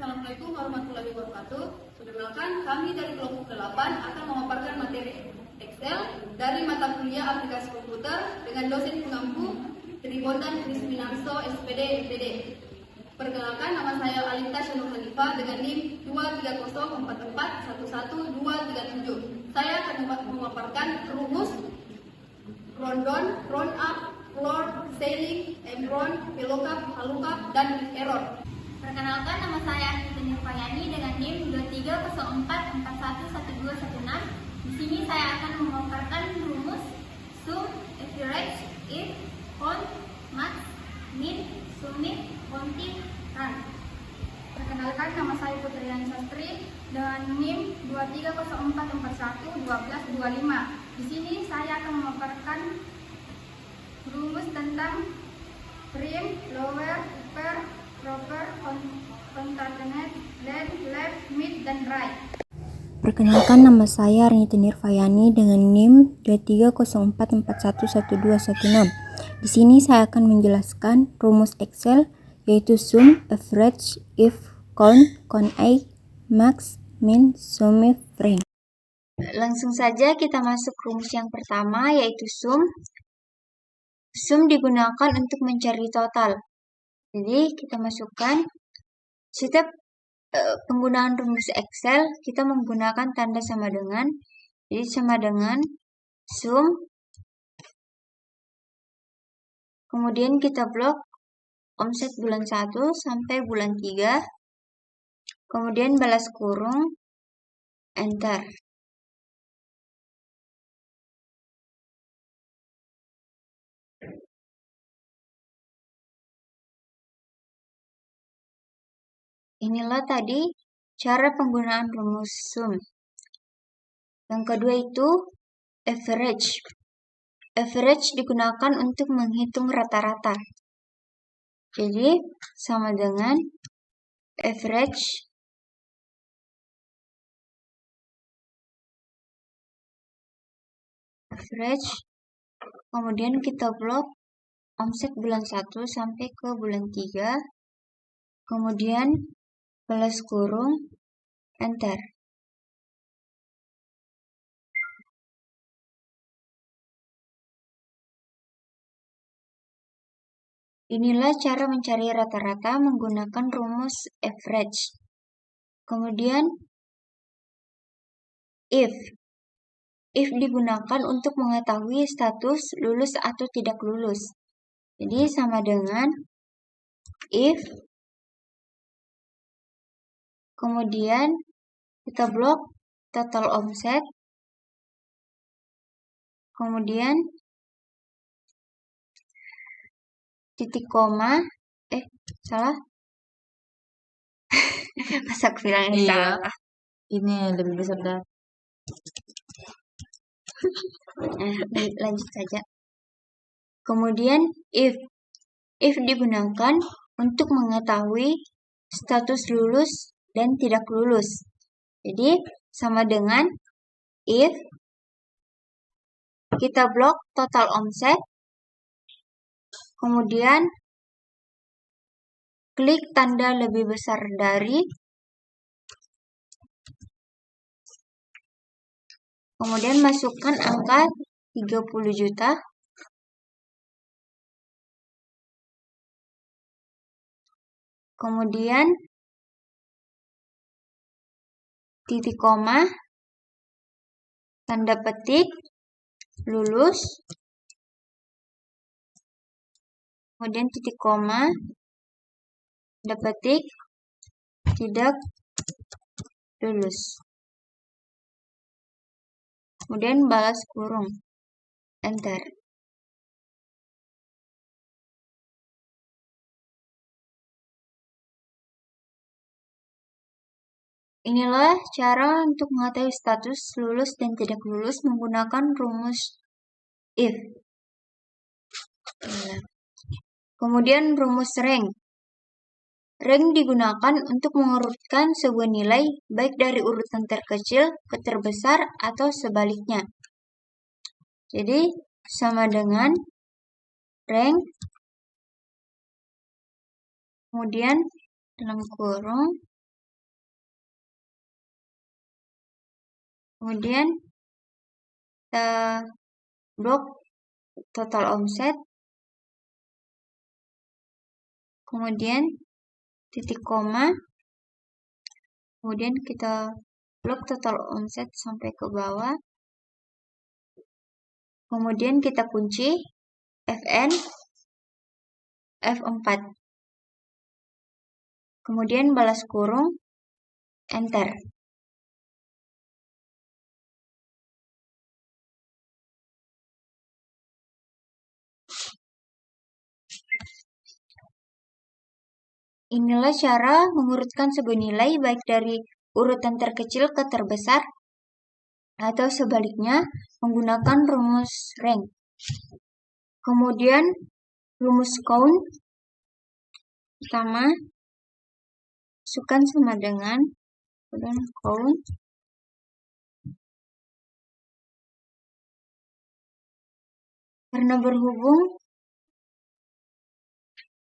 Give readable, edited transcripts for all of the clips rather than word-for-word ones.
Assalamualaikum warahmatullahi wabarakatuh. Perkenalkan, kami dari kelompok 8 akan memaparkan materi Excel dari mata kuliah aplikasi komputer dengan dosen pengampu Tribondan Krisminarso SPD MPD. Perkenalkan, nama saya Alita Syanur Hanifah dengan NIM 23044111237. Saya akan memaparkan rumus rundown, round up, floor, ceiling, enron, VLOOKUP, HLOOKUP, dan error. Perkenalkan, nama saya Anita Nirvayani dengan NIM 2304411216. Di sini saya akan memaparkan rumus sum, average, if, count, max, min, sumif, counting, run. Perkenalkan, nama saya Putriani Sastri dengan NIM 2304411225. Di sini saya akan memaparkan rumus tentang prim, lower, upper, proper, concatenate, length, left, mid, dan right. Perkenalkan, nama saya Arnita Nirvayani dengan NIM 2304411216. Di sini saya akan menjelaskan rumus Excel yaitu sum, average, if, count, count, max, min, sumif, rank. Langsung saja kita masuk rumus yang pertama yaitu sum. Sum digunakan untuk mencari total. Jadi kita masukkan setiap penggunaan rumus Excel kita menggunakan tanda sama dengan. Jadi sama dengan sum. Kemudian kita blok omset bulan 1 sampai bulan 3. Kemudian balas kurung, enter. Inilah tadi cara penggunaan rumus sum. Yang kedua itu average. Average digunakan untuk menghitung rata-rata. Jadi sama dengan average kemudian kita blok omset bulan 1 sampai ke bulan 3. Kemudian balas kurung, enter. Inilah cara mencari rata-rata menggunakan rumus average. Kemudian if. If digunakan untuk mengetahui status lulus atau tidak lulus. Jadi sama dengan if. Kemudian kita blok total omset. Kemudian titik koma. Salah. Masa aku bilang ini salah. Ini lebih besar dari. Lanjut saja. Kemudian if. If digunakan untuk mengetahui status lulus dan tidak lulus. Jadi sama dengan if kita blok total omset. Kemudian klik tanda lebih besar dari. Kemudian masukkan angka 30 juta. Kemudian titik koma, tanda petik, lulus. Kemudian titik koma, tanda petik, tidak lulus. Kemudian balas kurung, enter. Inilah cara untuk mengetahui status lulus dan tidak lulus menggunakan rumus if. Kemudian rumus rank. Rank digunakan untuk mengurutkan sebuah nilai baik dari urutan terkecil ke terbesar atau sebaliknya. Jadi sama dengan rank. Kemudian dalam kurung Kemudian kita blok total omset, kemudian titik koma, kemudian kita blok total omset sampai ke bawah, kemudian kita kunci Fn F4, kemudian balas kurung, enter. Inilah cara mengurutkan sebuah nilai baik dari urutan terkecil ke terbesar atau sebaliknya menggunakan rumus rank. Kemudian rumus count pertama masukkan sama dengan count karena berhubung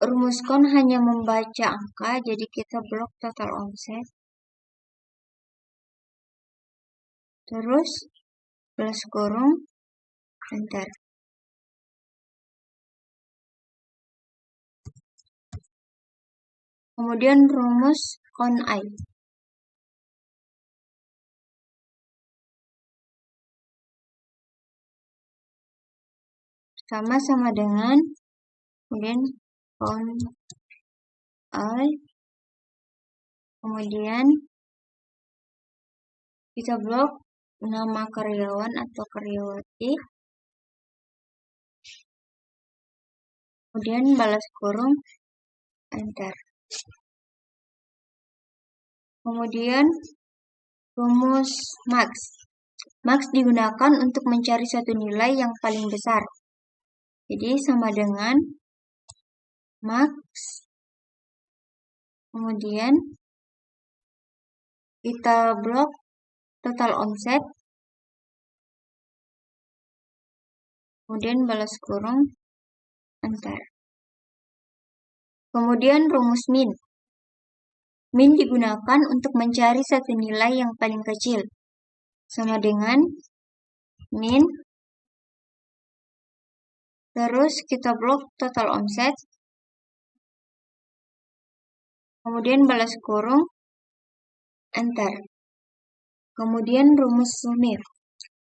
rumus count hanya membaca angka, jadi kita blok total omset. Terus balas kurung, enter. Kemudian rumus count I. Sama dengan kemudian count I, kemudian kita blok nama karyawan atau karyawati, kemudian balas kurung, enter. Kemudian rumus max. Max digunakan untuk mencari suatu nilai yang paling besar. Jadi sama dengan max, kemudian kita blok total omset, kemudian balas kurung, enter. Kemudian rumus min. Min digunakan untuk mencari satu nilai yang paling kecil. Sama dengan min, terus kita blok total omset, kemudian balas kurung, enter. Kemudian rumus sumif.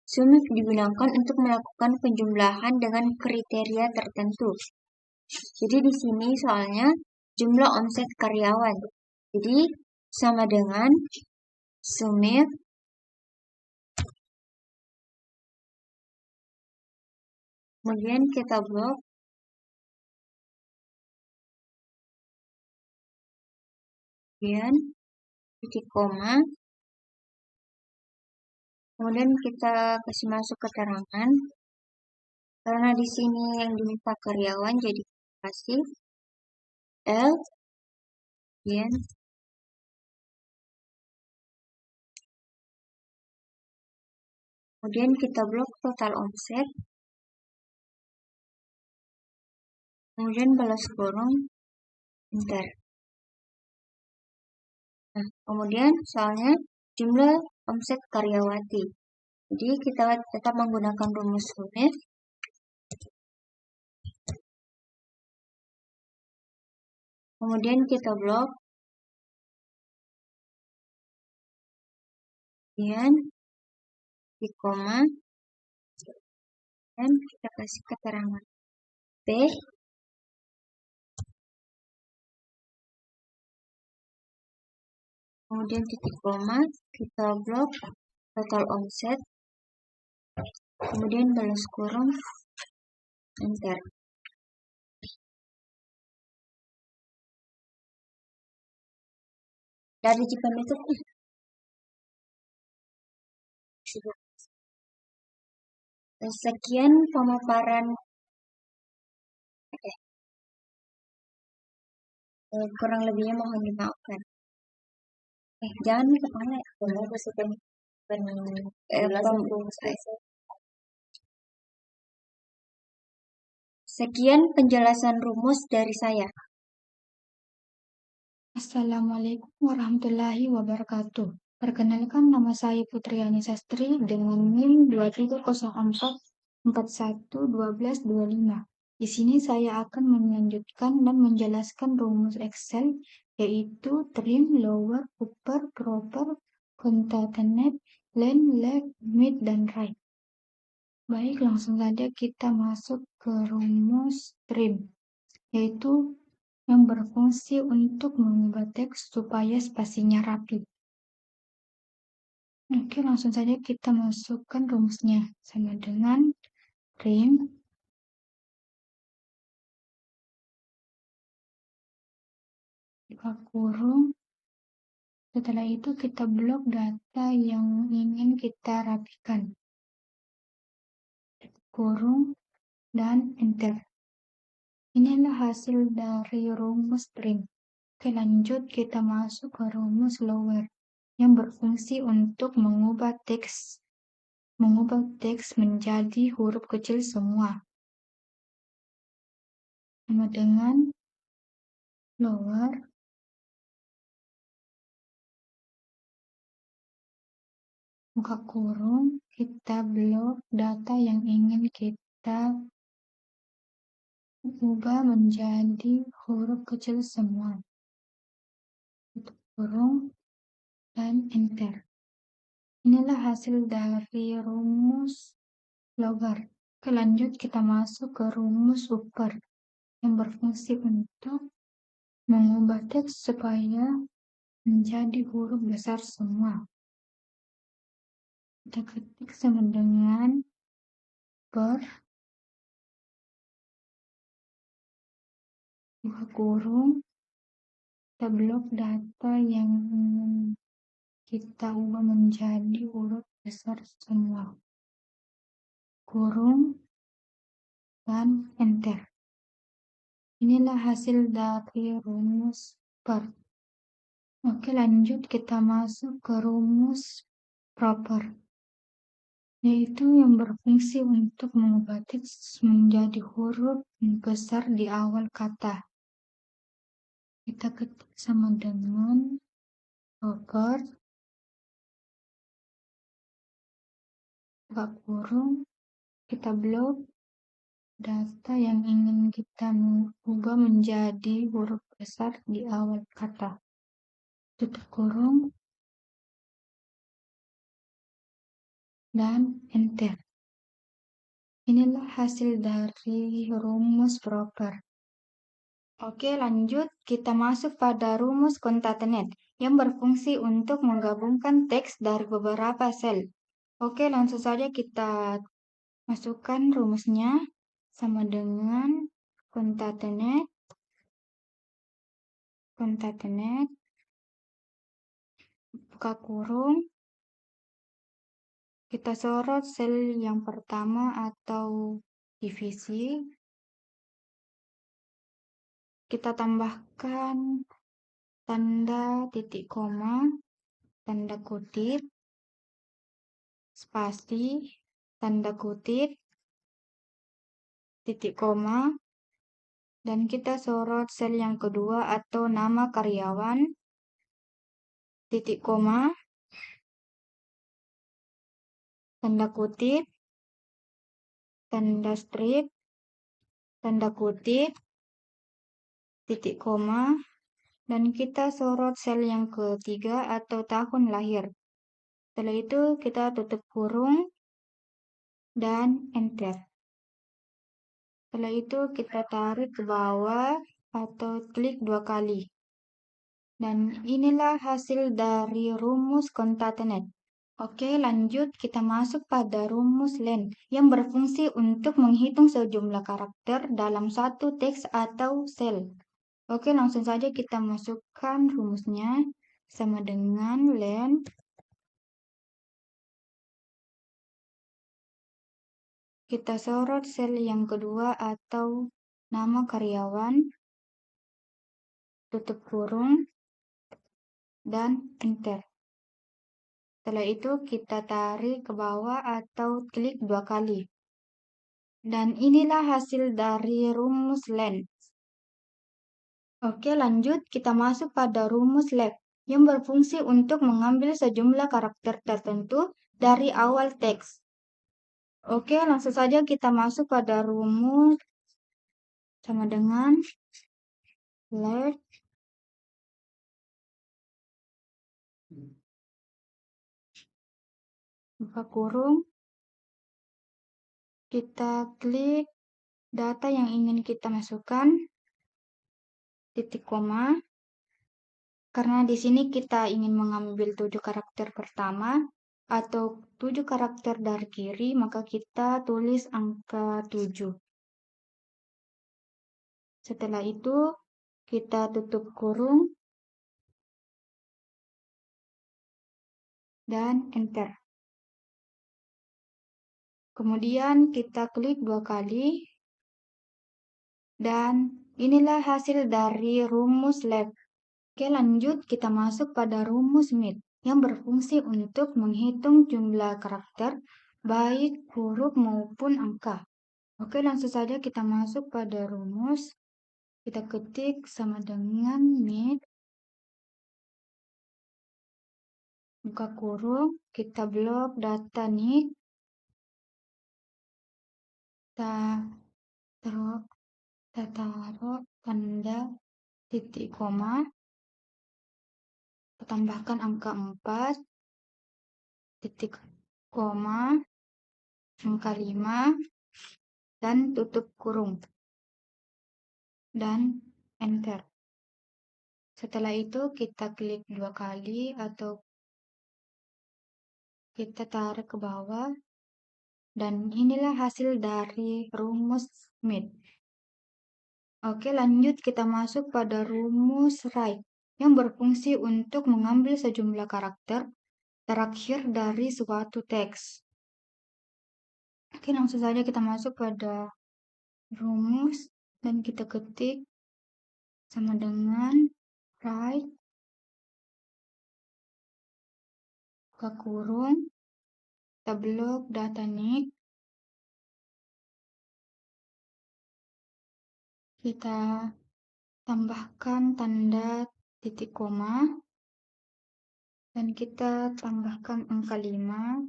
Sumif digunakan untuk melakukan penjumlahan dengan kriteria tertentu. Jadi di sini soalnya jumlah omset karyawan. Jadi sama dengan sumif kemudian kita blok, kemudian titik koma, kemudian kita kasih masuk keterangan karena di sini yang diminta karyawan, jadi kasih L, kemudian kita blok total omset, kemudian balas kurung, enter. Nah, kemudian soalnya jumlah omset karyawati. Jadi kita tetap menggunakan rumus sumif. Kemudian kita blok, kemudian di koma, dan kita kasih keterangan P, kemudian titik koma, kita blok total omset, kemudian balas kurung, enter. Dari jika itu sekian pemaparan. Kurang lebihnya mohon dimaafkan. Jangan kepala. Sekian penjelasan rumus dari saya. Assalamualaikum warahmatullahi wabarakatuh. Perkenalkan, nama saya Putriani Sastri dengan NIM 2304411225. Di sini saya akan melanjutkan dan menjelaskan rumus Excel, yaitu trim, lower, upper, proper, concatenate, length, left, mid, dan right. Baik, langsung saja kita masuk ke rumus trim, yaitu yang berfungsi untuk mengubah teks supaya spasinya rapi. Oke, langsung saja kita masukkan rumusnya. Sama dengan trim buka kurung. Setelah itu kita blok data yang ingin kita rapikan. Kurung dan enter. Inilah hasil dari rumus trim. Oke, lanjut kita masuk ke rumus lower yang berfungsi untuk mengubah teks menjadi huruf kecil semua. Sama dengan lower buka kurung, kita blok data yang ingin kita ubah menjadi huruf kecil semua. Tutup kurung dan enter. Inilah hasil dari rumus lower. Lanjut kita masuk ke rumus upper yang berfungsi untuk mengubah teks supaya menjadi huruf besar semua. Kita ketik sama dengan per buka kurung, kita blok data yang ingin kita ubah menjadi huruf besar semua. Kurung dan enter. Inilah hasil dari rumus per. Oke, lanjut kita masuk ke rumus proper, yaitu yang berfungsi untuk mengubah teks menjadi huruf besar di awal kata. Kita ketik sama dengan proper buka kurung, kita blok data yang ingin kita ubah menjadi huruf besar di awal kata. Tutup kurung dan enter. Inilah hasil dari rumus proper. Oke, lanjut kita masuk pada rumus concatenate yang berfungsi untuk menggabungkan teks dari beberapa sel. Oke, langsung saja kita masukkan rumusnya sama dengan concatenate buka kurung, kita sorot sel yang pertama atau divisi, kita tambahkan tanda titik koma, tanda kutip, spasi, tanda kutip, titik koma, dan kita sorot sel yang kedua atau nama karyawan, titik koma, tanda kutip, tanda strip, tanda kutip, titik koma, dan kita sorot sel yang ketiga atau tahun lahir. Setelah itu kita tutup kurung dan enter. Setelah itu kita tarik ke bawah atau klik 2 kali. Dan inilah hasil dari rumus concatenate. Oke, lanjut kita masuk pada rumus length yang berfungsi untuk menghitung sejumlah karakter dalam satu teks atau sel. Oke, langsung saja kita masukkan rumusnya sama dengan length. Kita sorot sel yang kedua atau nama karyawan, tutup kurung, dan enter. Setelah itu kita tarik ke bawah atau klik 2 kali. Dan inilah hasil dari rumus length. Oke, lanjut kita masuk pada rumus left yang berfungsi untuk mengambil sejumlah karakter tertentu dari awal teks. Oke, langsung saja kita masuk pada rumus sama dengan let buka kurung, kita klik data yang ingin kita masukkan, titik koma, karena di sini kita ingin mengambil 7 karakter pertama atau 7 karakter dari kiri, maka kita tulis angka 7. Setelah itu, kita tutup kurung dan enter. Kemudian kita klik 2 kali dan inilah hasil dari rumus let. Oke, lanjut kita masuk pada rumus mit yang berfungsi untuk menghitung jumlah karakter baik huruf maupun angka. Oke, langsung saja kita masuk pada rumus. Kita ketik sama dengan mit, buka kurung, kita blok data nik, kita taruh tanda titik koma, tambahkan angka 4, titik koma, angka 5, dan tutup kurung. Dan enter. Setelah itu kita klik 2 kali atau kita tarik ke bawah. Dan inilah hasil dari rumus mit. Oke, lanjut kita masuk pada rumus right yang berfungsi untuk mengambil sejumlah karakter terakhir dari suatu teks. Oke, langsung saja kita masuk pada rumus dan kita ketik sama dengan right, buka kurung, kita blok data nik, kita tambahkan tanda titik koma, dan kita tambahkan angka 5,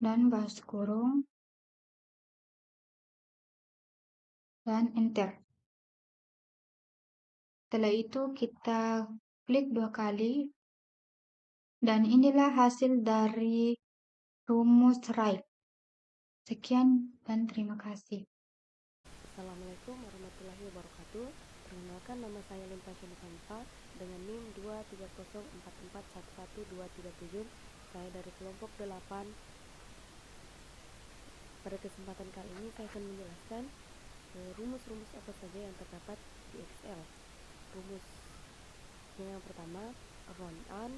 dan baris kurung, dan enter. Setelah itu kita klik 2 kali, dan inilah hasil dari rumus right. Sekian dan terima kasih. Assalamualaikum warahmatullahi wabarakatuh. Perkenalkan, nama saya Limpa Syunifanfa dengan NIM 23044111237. Saya dari kelompok 8. Pada kesempatan kali ini saya akan menjelaskan rumus-rumus apa saja yang terdapat di Excel. Rumus yang pertama, round down,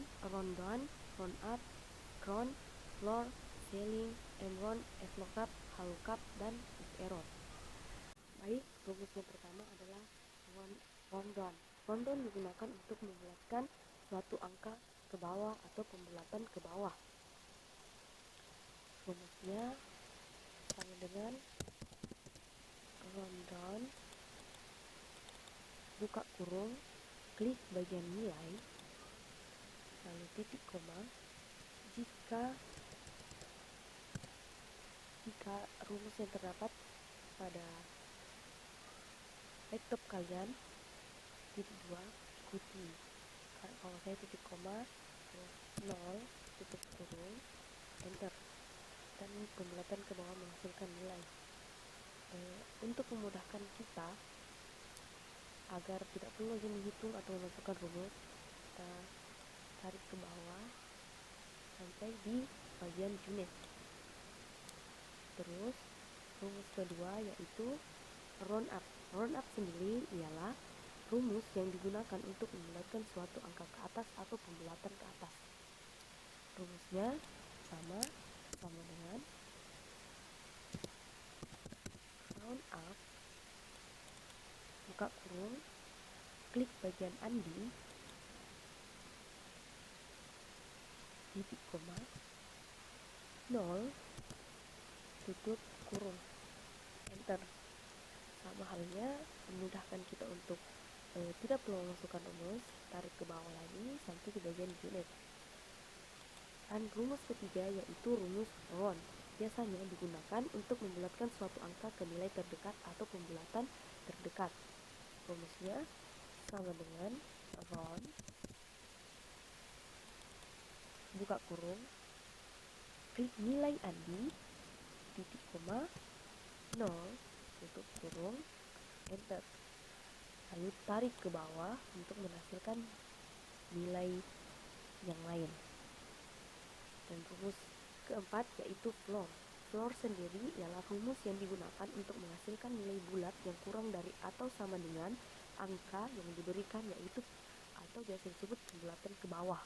round up, round, floor, ceiling, and round, VLOOKUP, HLOOKUP, dan error. Baik, rumus yang pertama adalah round down. Round down digunakan untuk membulatkan suatu angka ke bawah atau pembulatan ke bawah. Rumusnya sama dengan round down, buka kurung, klik bagian nilai, lalu titik koma. Jika rumus yang terdapat pada laptop kalian titik 2, ikuti. Kalau saya titik koma, 0, tutup kurung, enter, dan pembulatan ke bawah menghasilkan nilai. Untuk memudahkan kita agar tidak perlu lagi menghitung atau memasukkan rumus, kita tarik ke bawah sampai di bagian unit. Terus rumus kedua yaitu round up. Round up sendiri ialah rumus yang digunakan untuk membulatkan suatu angka ke atas atau pembulatan ke atas. Rumusnya sama dengan round up, buka kurung, klik bagian undo, titik koma, 0, tutup kurung, enter. Sama halnya memudahkan kita untuk tidak perlu masukkan rumus, tarik ke bawah lagi sampai di bagian unit. Dan rumus ketiga yaitu rumus round. Biasanya digunakan untuk membulatkan suatu angka ke nilai terdekat atau pembulatan terdekat. Rumusnya sama dengan round, buka kurung, klik nilai Andi, titik koma, 0, tutup kurung, enter. Lalu tarik ke bawah untuk menghasilkan nilai yang lain. Dan rumus keempat yaitu floor. Floor sendiri ialah rumus yang digunakan untuk menghasilkan nilai bulat yang kurang dari atau sama dengan angka yang diberikan, yaitu atau biasa disebut pembulatan ke bawah.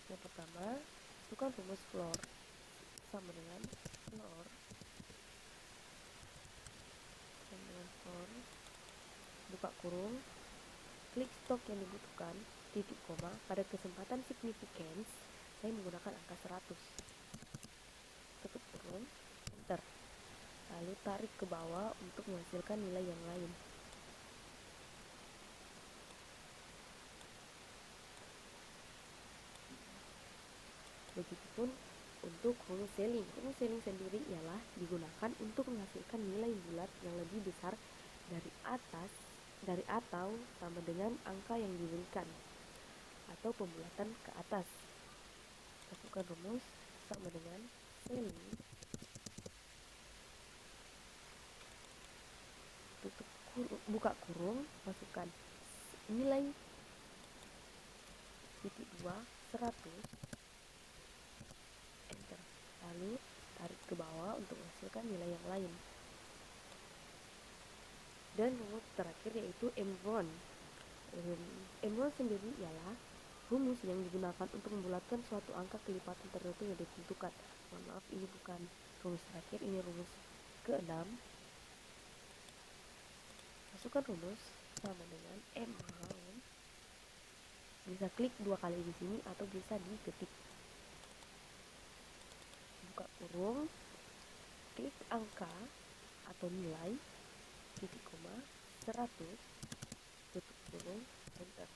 Yang pertama, masukkan rumus floor sama dengan floor buka kurung, klik stok yang dibutuhkan, titik koma. Pada kesempatan significance saya menggunakan angka 100, tutup kurung, enter. Lalu tarik ke bawah untuk menghasilkan nilai yang lain. Begitupun untuk rumus ceiling. Rumus ceiling sendiri ialah digunakan untuk menghasilkan nilai bulat yang lebih besar dari atau sama dengan angka yang diberikan atau pembulatan ke atas. Masukkan rumus sama dengan ceiling, buka kurung, masukkan nilai titik 2 100, enter. Lalu tarik ke bawah untuk menghasilkan nilai yang lain. Dan rumus terakhir yaitu M1. M1 sendiri ialah rumus yang digunakan untuk membulatkan suatu angka kelipatan tertentu yang ditentukan. Mohon maaf, ini bukan rumus terakhir, ini rumus ke-6. Masukkan rumus sama dengan M1. Bisa klik 2 kali di sini atau bisa diketik. Buka kurung, klik angka atau nilai, titik koma, 100, tutup kurung, enter.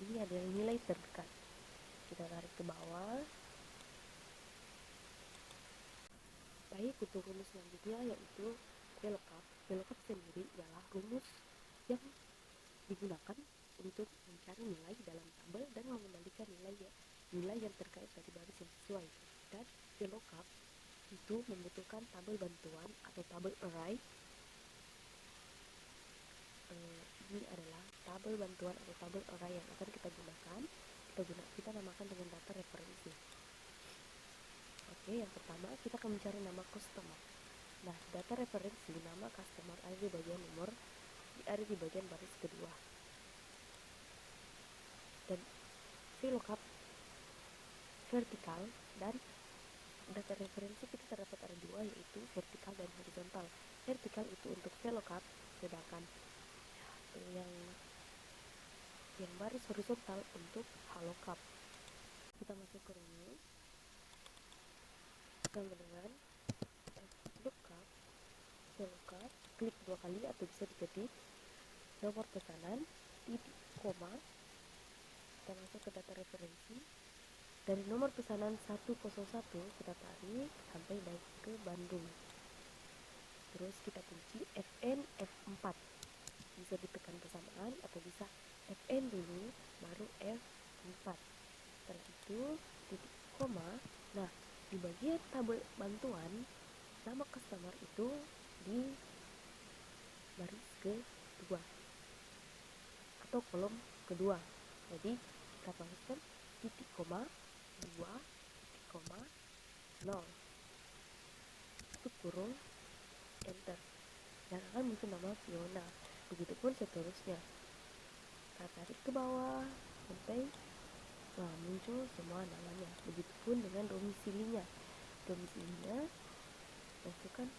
Ini adalah nilai terdekat. Kita tarik ke bawah. Baik, untuk rumus selanjutnya yaitu VLOOKUP. VLOOKUP sendiri ialah rumus yang digunakan untuk mencari nilai dalam tabel dan mengembalikan nilai yang terkait dari baris yang sesuai. Dan VLOOKUP itu membutuhkan tabel bantuan atau tabel array. Ini adalah tabel bantuan atau tabel array yang akan kita gunakan. Kita namakan dengan data referensi. Oke, yang pertama kita akan mencari nama customer. Nah, data referensi nama customer ada di bagian nomor, ada di bagian baris kedua. Dan VLOOKUP vertikal dan data referensi kita terdapat ada dua, yaitu vertikal dan horizontal. Vertikal itu untuk VLOOKUP, sedangkan yang baris horizontal untuk HLOOKUP. Kita masuk ke rumus sama dengan VLOOKUP, klik 2 kali atau bisa diketik nomor pesanan, titik koma. Kita masuk ke data referensi. Dari nomor pesanan 101 kita tarik sampai naik ke Bandung. Terus kita kunci FN F4. Bisa ditekan bersamaan atau bisa FN dulu baru F4. Setelah itu titik koma. Nah, di bagian tabel bantuan nama customer itu di baris kedua atau kolom kedua. Jadi kita tuliskan titik koma 2 titik koma 0, tutup kurung, enter. Dan akan muncul nama Fiona. Begitupun seterusnya. Kita tarik ke bawah sampai muncul semua namanya. Begitupun dengan domisilinya. Domisilinya masukkan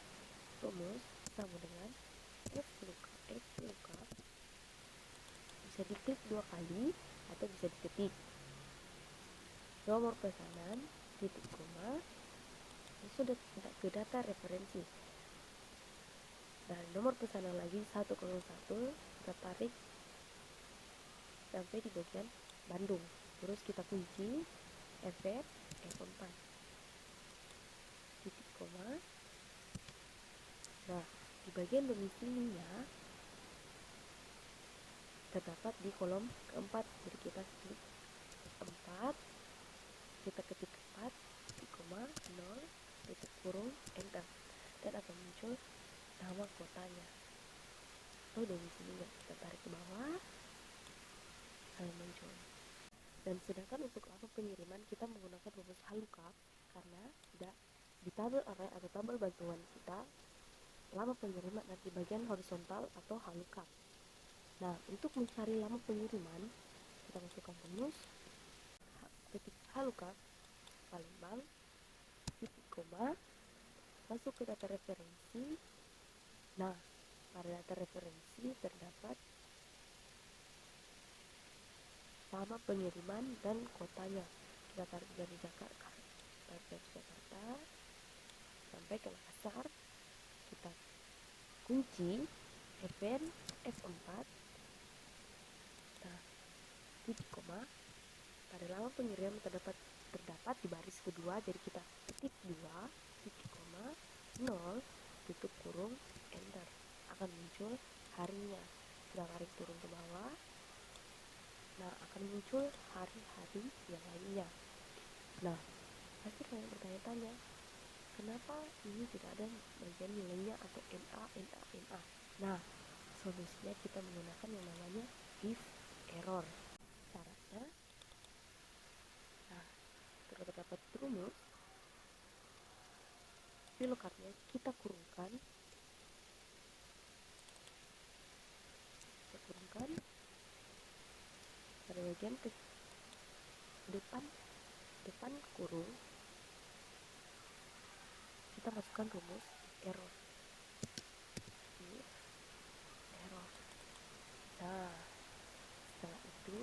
rumus sama dengan VLOOKUP. Bisa diklik 2 kali atau bisa diketik nomor pesanan, titik koma, sudah ke data referensi. Nah, nomor pesanan lagi 101, kita tarik sampai di bagian Bandung. Terus kita kunci efek F4 titik koma. Nah, di bagian domisilinya terdapat di kolom keempat. Jadi kita klik 4, kita ketik 4 titik koma 0 titik kurung enter, dan akan muncul nama kotanya atau domisilinya. Kita tarik ke bawah, akan muncul. Dan sedangkan untuk lama pengiriman kita menggunakan rumus VLOOKUP, karena tidak di tabel array atau tabel bantuan kita lama pengiriman nanti bagian horizontal atau VLOOKUP. Nah, untuk mencari lama pengiriman kita masukkan rumus ketik VLOOKUP Palembang titik koma, masuk ke data referensi. Nah, pada data referensi terdapat lama pengiriman dan kotanya. Kita tarik dari Jakarta sampai ke Makassar, kita kunci event F4, nah, titik koma. Pada lama pengiriman terdapat di baris kedua, jadi kita ketik 2 titik koma 0 tutup kurung enter, akan muncul harinya. Kita tarik turun ke bawah, nah, akan muncul hari-hari yang lainnya. Nah, pasti kalian bertanya-tanya, kenapa ini tidak ada bagian nilainya atau NA. Nah, solusinya kita menggunakan yang namanya if error. Caranya, nah, terdapat rumus VLOOKUP-nya kita kurungkan pada bagian ke depan kurung, kita masukkan rumus error. Nah, setelah itu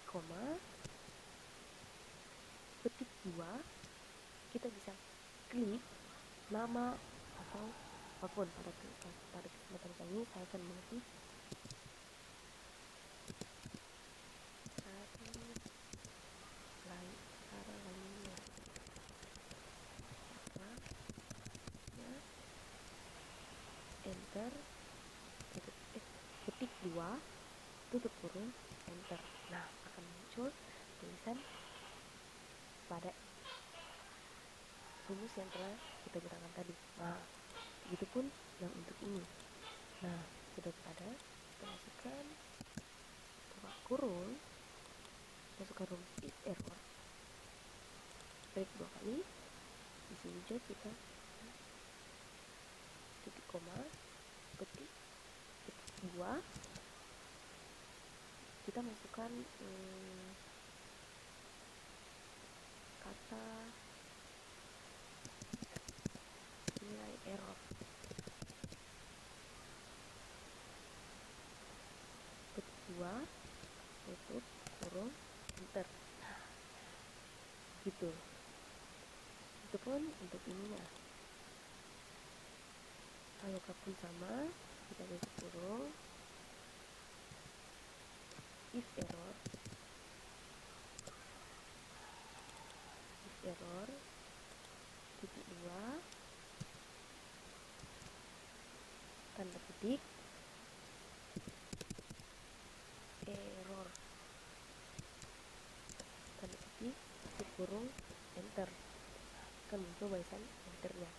koma petik 2, kita bisa klik nama atau apapun. Pada kesempatan kali ini saya akan mengetik cara lainnya. Enter, ketik 2 tutup kurung enter. Nah, akan muncul tulisan pada rumus yang telah kita gunakan tadi. Nah, begitupun yang untuk ini. Nah, sudah ada, kita masukkan buka kurung, masukkan rumus if error, break 2 kali. Di sini juga kita titik koma, petik 2, kita masukkan kata nilai error, petik 2 tutup kurung enter. Gitu. Itu pun untuk ininya. Kalau pun sama, kita tutup kurung if error titik 2 tanda petik error tanda petik tutup kurung enter, akan muncul barisan enternya.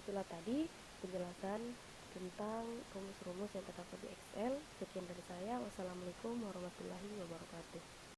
Itulah tadi penjelasan tentang rumus-rumus yang terdapat di Excel. Sekian dari saya. Wassalamualaikum warahmatullahi wabarakatuh.